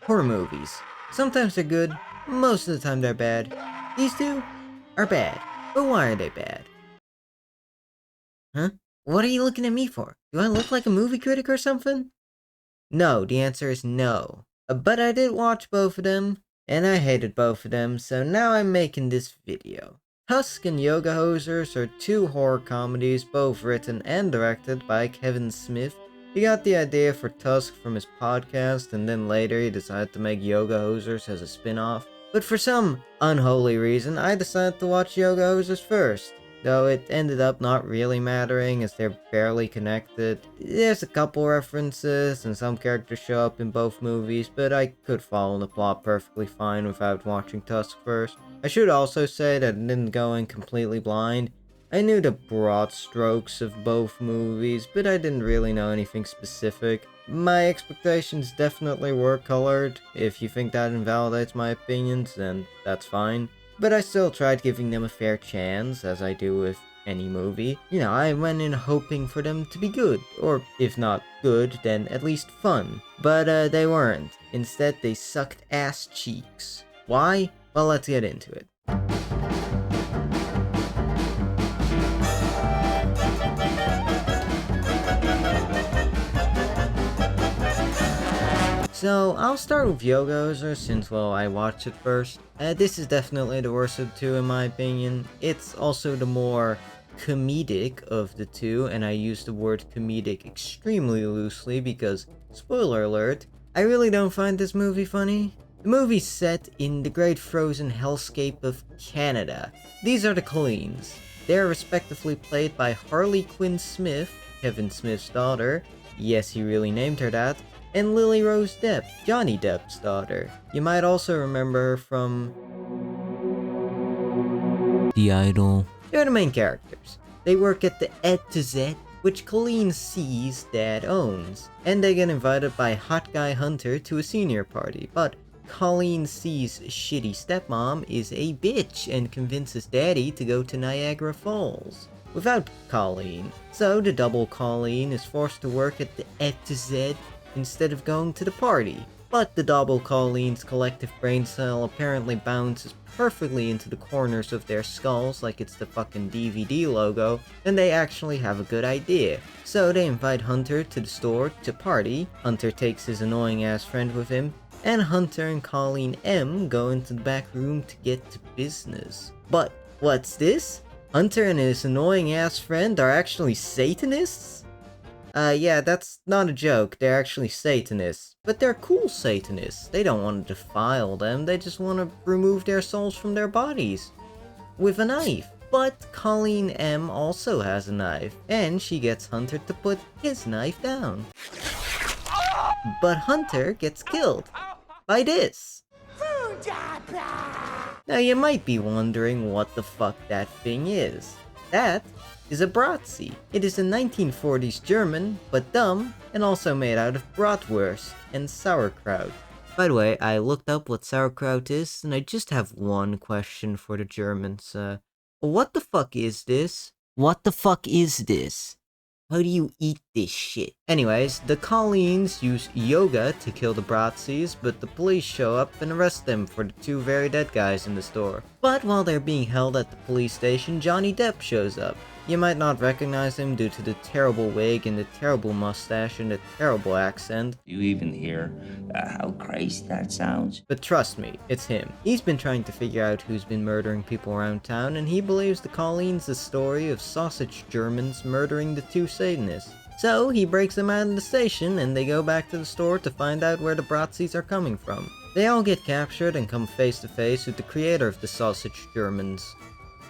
Horror movies. Sometimes they're good, most of the time they're bad. These two are bad. But why are they bad? Huh? What are you looking at me for? Do I look like a movie critic or something? No, the answer is no. But I did watch both of them, and I hated both of them, so now I'm making this video. Tusk and Yoga Hosers are two horror comedies, both written and directed by Kevin Smith. He got the idea for Tusk from his podcast, and then later he decided to make Yoga Hosers as a spin-off. But for some unholy reason, I decided to watch Yoga Hosers first. Though it ended up not really mattering as they're barely connected. There's a couple references and some characters show up in both movies, but I could follow the plot perfectly fine without watching Tusk first. I should also say that I didn't go in completely blind. I knew the broad strokes of both movies, but I didn't really know anything specific. My expectations definitely were colored. If you think that invalidates my opinions, then that's fine. But I still tried giving them a fair chance, as I do with any movie. You know, I went in hoping for them to be good, or if not good, then at least fun. But they weren't. Instead, they sucked ass cheeks. Why? Well, let's get into it. So, I'll start with Yoga Hosers since, well, I watched it first. This is definitely the worst of the two in my opinion. It's also the more comedic of the two, and I use the word comedic extremely loosely because, spoiler alert, I really don't find this movie funny. The movie's set in the great frozen hellscape of Canada. These are the Colleens. They're respectively played by Harley Quinn Smith, Kevin Smith's daughter. Yes, he really named her that. And Lily Rose Depp, Jonny Depp's daughter. You might also remember her from The Idol. They're the main characters. They work at the Ed to Z, which Colleen C's dad owns. And they get invited by Hot Guy Hunter to a senior party, but Colleen C's shitty stepmom is a bitch and convinces daddy to go to Niagara Falls without Colleen. So the double Colleen is forced to work at the Ed to Z instead of going to the party. But the double Colleen's collective brain cell apparently bounces perfectly into the corners of their skulls like it's the fucking DVD logo, and they actually have a good idea. So they invite Hunter to the store to party. Hunter takes his annoying ass friend with him, and Hunter and Colleen M go into the back room to get to business. But what's this? Hunter and his annoying ass friend are actually Satanists? Yeah, that's not a joke, they're actually Satanists. But they're cool Satanists. They don't want to defile them, they just want to remove their souls from their bodies. With a knife. But Colleen M also has a knife, and she gets Hunter to put his knife down. But Hunter gets killed. By this. Now you might be wondering what the fuck that thing is. That is a Bratzi. It is a 1940s German, but dumb, and also made out of bratwurst and sauerkraut. By the way, I looked up what sauerkraut is, and I just have one question for the Germans. What the fuck is this? What the fuck is this? How do you eat this shit? Anyways, the Colleens use yoga to kill the Bratzis, but the police show up and arrest them for the two very dead guys in the store. But while they're being held at the police station, Jonny Depp shows up. You might not recognize him due to the terrible wig and the terrible mustache and the terrible accent. You even hear how crazy that sounds? But trust me, it's him. He's been trying to figure out who's been murdering people around town, and he believes the Colleens the story of sausage Germans murdering the two Satanists. So he breaks them out of the station, and they go back to the store to find out where the Bratzis are coming from. They all get captured and come face to face with the creator of the sausage Germans,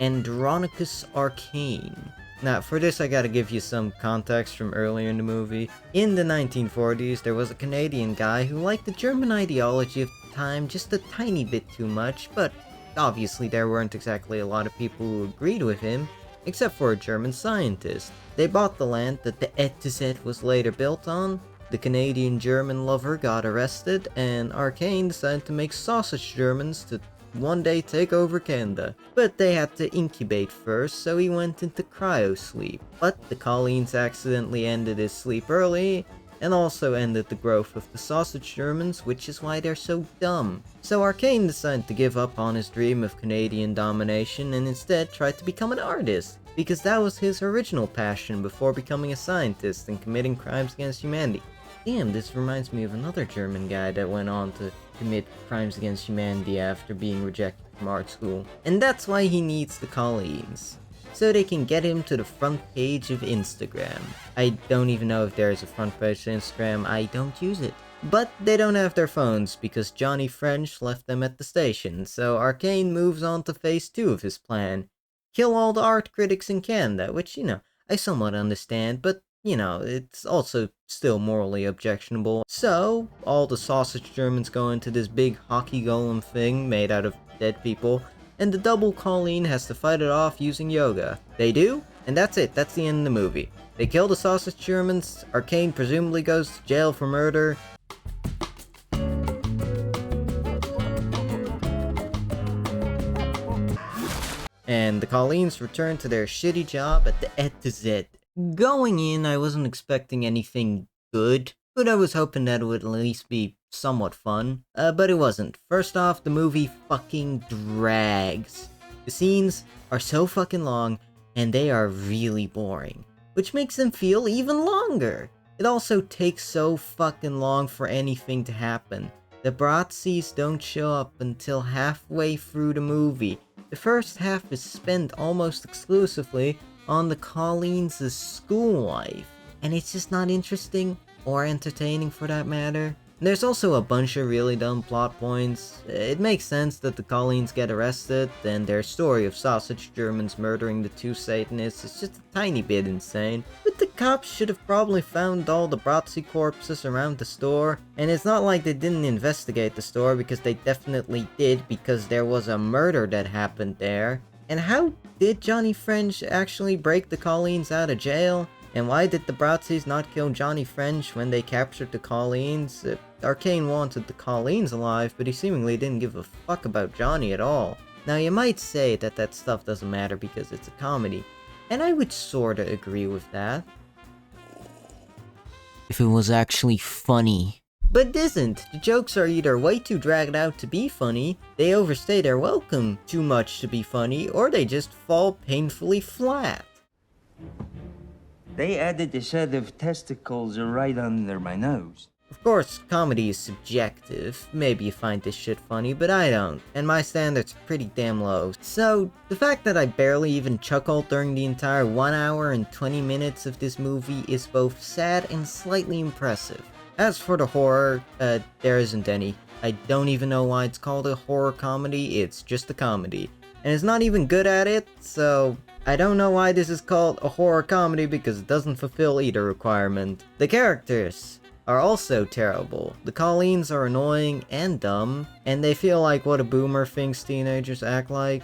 Andronicus Arcane. Now, for this I gotta give you some context from earlier in the movie. In the 1940s, there was a Canadian guy who liked the German ideology of the time just a tiny bit too much, but obviously there weren't exactly a lot of people who agreed with him, except for a German scientist. They bought the land that the Ed to Z was later built on. The Canadian German lover got arrested, and Arcane decided to make sausage Germans to one day take over Canada. But they had to incubate first, so he went into cryo sleep. But the Colleens accidentally ended his sleep early, and also ended the growth of the sausage Germans, which is why they're so dumb. So Arcane decided to give up on his dream of Canadian domination and instead tried to become an artist, because that was his original passion before becoming a scientist and committing crimes against humanity. Damn, this reminds me of another German guy that went on to commit crimes against humanity after being rejected from art school. And that's why he needs the Colleens, so they can get him to the front page of Instagram. I don't even know if there is a front page to Instagram, I don't use it. But they don't have their phones because Johnny French left them at the station, so Arcane moves on to phase 2 of his plan. Kill all the art critics in Canada, which, I somewhat understand, but it's also still morally objectionable. So, all the sausage Germans go into this big hockey golem thing made out of dead people, and the double Colleen has to fight it off using yoga. They do, and that's it, that's the end of the movie. They kill the sausage Germans, Arcane presumably goes to jail for murder. And the Colleens return to their shitty job at the A to Z. Going in, I wasn't expecting anything good, but I was hoping that it would at least be somewhat fun. But it wasn't. First off, the movie fucking drags. The scenes are so fucking long, and they are really boring, which makes them feel even longer. It also takes so fucking long for anything to happen. The Bratzies don't show up until halfway through the movie. The first half is spent almost exclusively on the Colleens' school life, and it's just not interesting or entertaining for that matter. There's also a bunch of really dumb plot points. It makes sense that the Colleens get arrested, and their story of sausage Germans murdering the 2 Satanists is just a tiny bit insane. But the cops should have probably found all the Bratzi corpses around the store, and it's not like they didn't investigate the store, because they definitely did, because there was a murder that happened there. And how did Johnny French actually break the Colleens out of jail? And why did the Bratzies not kill Johnny French when they captured the Colleens? Arcane wanted the Colleens alive, but he seemingly didn't give a fuck about Johnny at all. Now you might say that stuff doesn't matter because it's a comedy, and I would sorta agree with that. If it was actually funny. But it isn't. The jokes are either way too dragged out to be funny, they overstay their welcome too much to be funny, or they just fall painfully flat. They added a set of testicles right under my nose. Of course, comedy is subjective. Maybe you find this shit funny, but I don't, and my standards are pretty damn low. So, the fact that I barely even chuckled during the entire 1 hour and 20 minutes of this movie is both sad and slightly impressive. As for the horror, there isn't any. I don't even know why it's called a horror comedy, it's just a comedy. And it's not even good at it, so I don't know why this is called a horror comedy because it doesn't fulfill either requirement. The characters are also terrible. The Colleens are annoying and dumb, and they feel like what a boomer thinks teenagers act like.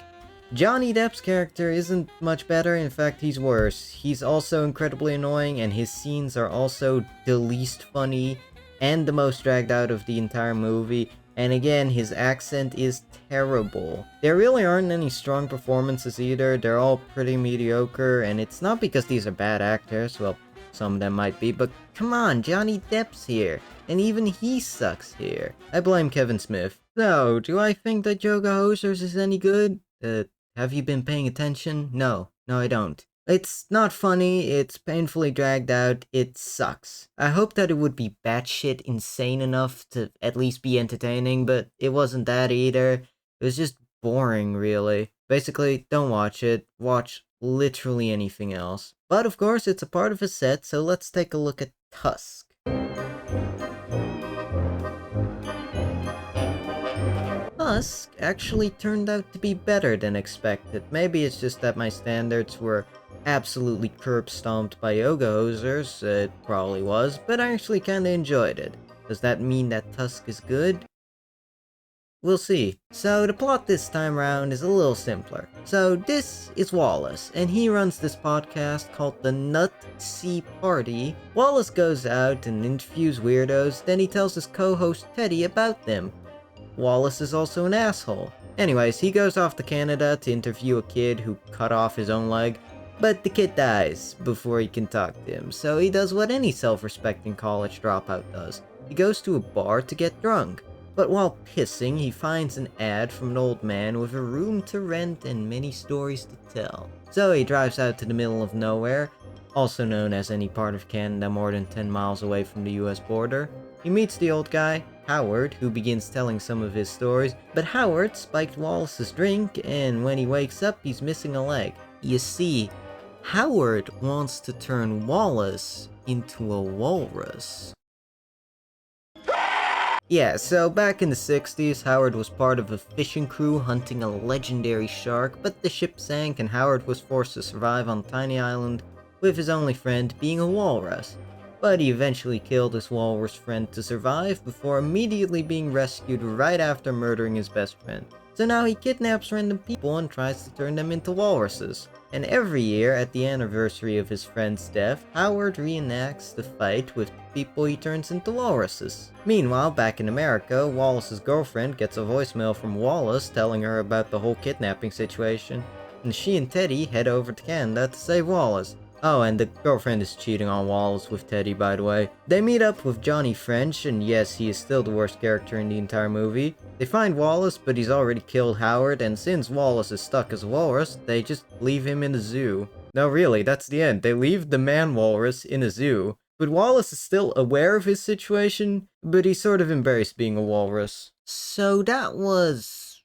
Jonny Depp's character isn't much better, in fact he's worse. He's also incredibly annoying, and his scenes are also the least funny and the most dragged out of the entire movie. And again, his accent is terrible. There really aren't any strong performances either, they're all pretty mediocre, and it's not because these are bad actors, well, some of them might be, but come on, Jonny Depp's here, and even he sucks here. I blame Kevin Smith. So, do I think that Yoga Hosers is any good? Have you been paying attention? No, I don't. It's not funny, it's painfully dragged out, it sucks. I hope that it would be batshit insane enough to at least be entertaining, but it wasn't that either. It was just boring, really. Basically, don't watch it. Watch literally anything else. But of course, it's a part of a set, so let's take a look at Tusk. Tusk actually turned out to be better than expected. Maybe it's just that my standards were absolutely curb stomped by Yoga Hosers, it probably was, but I actually kinda enjoyed it. Does that mean that Tusk is good? We'll see. So the plot this time around is a little simpler. So this is Wallace, and he runs this podcast called the Nut Sea Party. Wallace goes out and interviews weirdos, then he tells his co-host Teddy about them. Wallace is also an asshole. Anyways, he goes off to Canada to interview a kid who cut off his own leg. But the kid dies before he can talk to him, so he does what any self-respecting college dropout does. He goes to a bar to get drunk. But while pissing, he finds an ad from an old man with a room to rent and many stories to tell. So he drives out to the middle of nowhere, also known as any part of Canada more than 10 miles away from the US border. He meets the old guy, Howard, who begins telling some of his stories, but Howard spiked Wallace's drink, and when he wakes up, he's missing a leg. You see, Howard wants to turn Wallace into a walrus. Yeah, so back in the 60s, Howard was part of a fishing crew hunting a legendary shark, but the ship sank and Howard was forced to survive on a tiny island with his only friend being a walrus. But he eventually killed his walrus friend to survive before immediately being rescued right after murdering his best friend. So now he kidnaps random people and tries to turn them into walruses. And every year, at the anniversary of his friend's death, Howard reenacts the fight with the people he turns into walruses. Meanwhile, back in America, Wallace's girlfriend gets a voicemail from Wallace telling her about the whole kidnapping situation, and she and Teddy head over to Canada to save Wallace. Oh, and the girlfriend is cheating on Wallace with Teddy, by the way. They meet up with Johnny French, and yes, he is still the worst character in the entire movie. They find Wallace, but he's already killed Howard, and since Wallace is stuck as a walrus, they just leave him in a zoo. No, really, that's the end. They leave the man walrus in a zoo. But Wallace is still aware of his situation, but he's sort of embarrassed being a walrus. So that was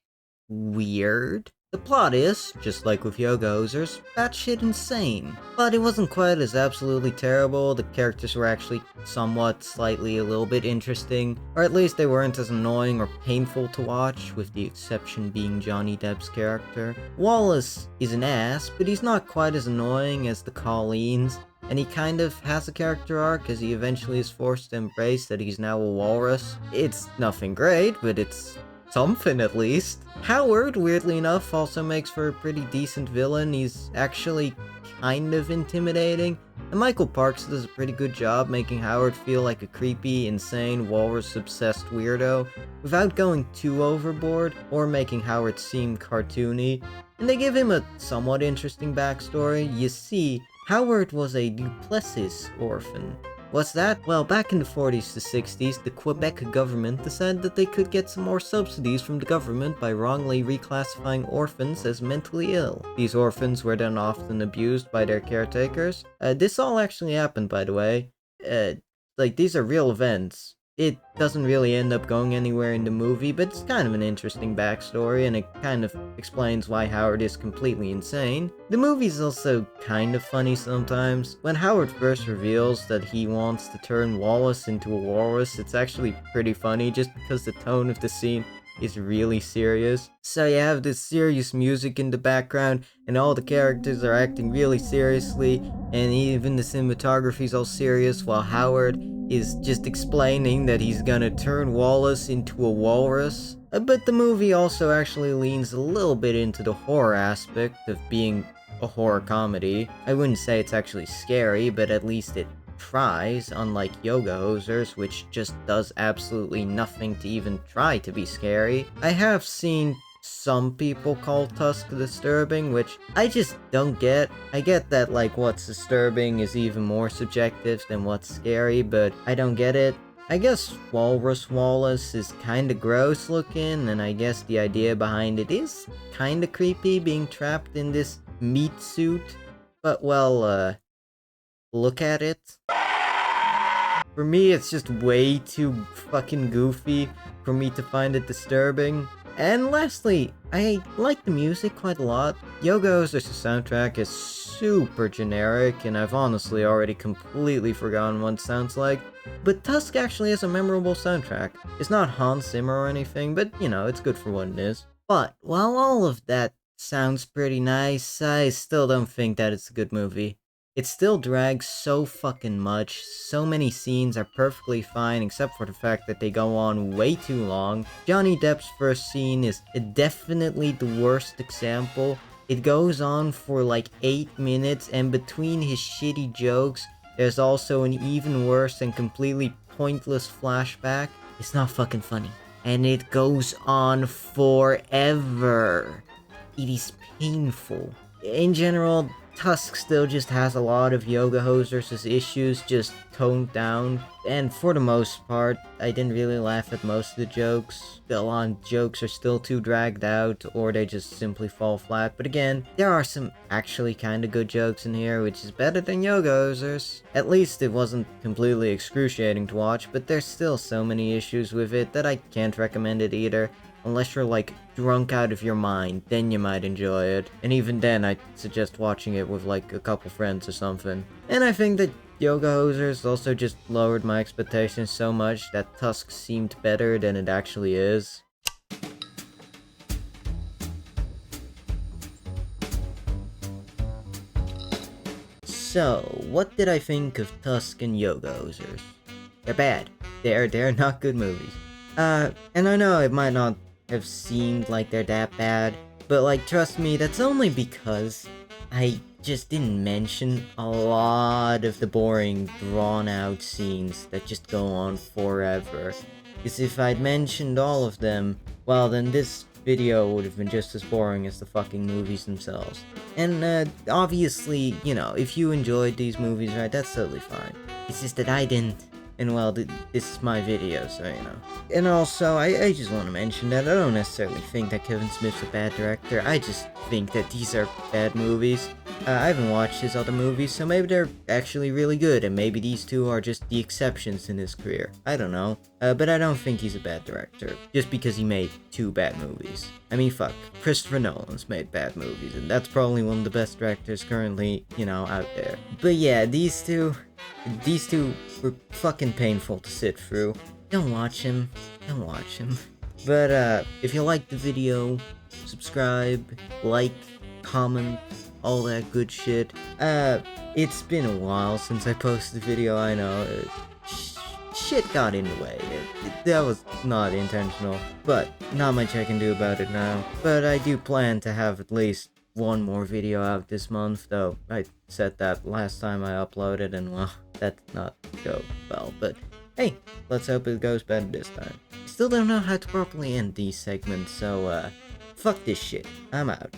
weird. The plot is, just like with Yoga Hosers, batshit insane. But it wasn't quite as absolutely terrible. The characters were actually somewhat, slightly, a little bit interesting. Or at least they weren't as annoying or painful to watch, with the exception being Jonny Depp's character. Wallace is an ass, but he's not quite as annoying as the Colleens. And he kind of has a character arc as he eventually is forced to embrace that he's now a walrus. It's nothing great, but it's something at least. Howard, weirdly enough, also makes for a pretty decent villain. He's actually kind of intimidating. And Michael Parks does a pretty good job making Howard feel like a creepy, insane, walrus-obsessed weirdo without going too overboard or making Howard seem cartoony. And they give him a somewhat interesting backstory. You see, Howard was a Duplessis orphan. What's that? Well, back in the 40s to 60s, the Quebec government decided that they could get some more subsidies from the government by wrongly reclassifying orphans as mentally ill. These orphans were then often abused by their caretakers. This all actually happened, by the way. These are real events. It doesn't really end up going anywhere in the movie, but it's kind of an interesting backstory, and it kind of explains why Howard is completely insane. The movie's also kind of funny sometimes. When Howard first reveals that he wants to turn Wallace into a walrus, it's actually pretty funny just because the tone of the scene is really serious. So you have this serious music in the background, and all the characters are acting really seriously, and even the cinematography's all serious, while Howard is just explaining that he's gonna turn Wallace into a walrus. But the movie also actually leans a little bit into the horror aspect of being a horror comedy. I wouldn't say it's actually scary, but at least it tries, unlike Yoga Hosers, which just does absolutely nothing to even try to be scary. I have seen some people call Tusk disturbing, which I just don't get. I get that, like, what's disturbing is even more subjective than what's scary, but I don't get it. I guess Walrus Wallace is kinda gross looking, and I guess the idea behind it is kinda creepy, being trapped in this meat suit. But, well, look at it. For me, it's just way too fucking goofy for me to find it disturbing. And lastly, I like the music quite a lot. Yoga Hosers' soundtrack is super generic, and I've honestly already completely forgotten what it sounds like. But Tusk actually has a memorable soundtrack. It's not Hans Zimmer or anything, but you know, it's good for what it is. But while all of that sounds pretty nice, I still don't think that it's a good movie. It still drags so fucking much. So many scenes are perfectly fine except for the fact that they go on way too long. Jonny Depp's first scene is definitely the worst example. It goes on for like 8 minutes, and between his shitty jokes, there's also an even worse and completely pointless flashback. It's not fucking funny. And it goes on forever. It is painful. In general, Tusk still just has a lot of Yoga Hosers' issues, just toned down, and for the most part, I didn't really laugh at most of the jokes. A lot of jokes are still too dragged out, or they just simply fall flat, but again, there are some actually kinda good jokes in here, which is better than Yoga Hosers. At least it wasn't completely excruciating to watch, but there's still so many issues with it that I can't recommend it either. Unless you're like drunk out of your mind, then you might enjoy it. And even then, I'd suggest watching it with like a couple friends or something. And I think that Yoga Hosers also just lowered my expectations so much that Tusk seemed better than it actually is. So, what did I think of Tusk and Yoga Hosers? They're bad. They're not good movies. And I know it might not have seemed like they're that bad, but like, trust me, that's only because I just didn't mention a lot of the boring, drawn-out scenes that just go on forever. Because if I'd mentioned all of them, well, then this video would have been just as boring as the fucking movies themselves. And, obviously, you know, if you enjoyed these movies, right, that's totally fine. It's just that I didn't. And well, this is my video, so you know. And also, I just want to mention that I don't necessarily think that Kevin Smith's a bad director. I just think that these are bad movies. I haven't watched his other movies, so maybe they're actually really good, and maybe these two are just the exceptions in his career. I don't know. But I don't think he's a bad director, just because he made 2 bad movies. I mean, fuck, Christopher Nolan's made bad movies, and that's probably one of the best directors currently, you know, out there. But yeah, these two were fucking painful to sit through. Don't watch him. Don't watch him. But, if you liked the video, subscribe, like, comment, all that good shit. It's been a while since I posted a video, I know. Shit got in the way. That was not intentional, but not much I can do about it now. But I do plan to have at least one more video out this month, though I said that last time I uploaded, and well, that did not go well, but hey, let's hope it goes better this time. I still don't know how to properly end these segments, so fuck this shit. I'm out.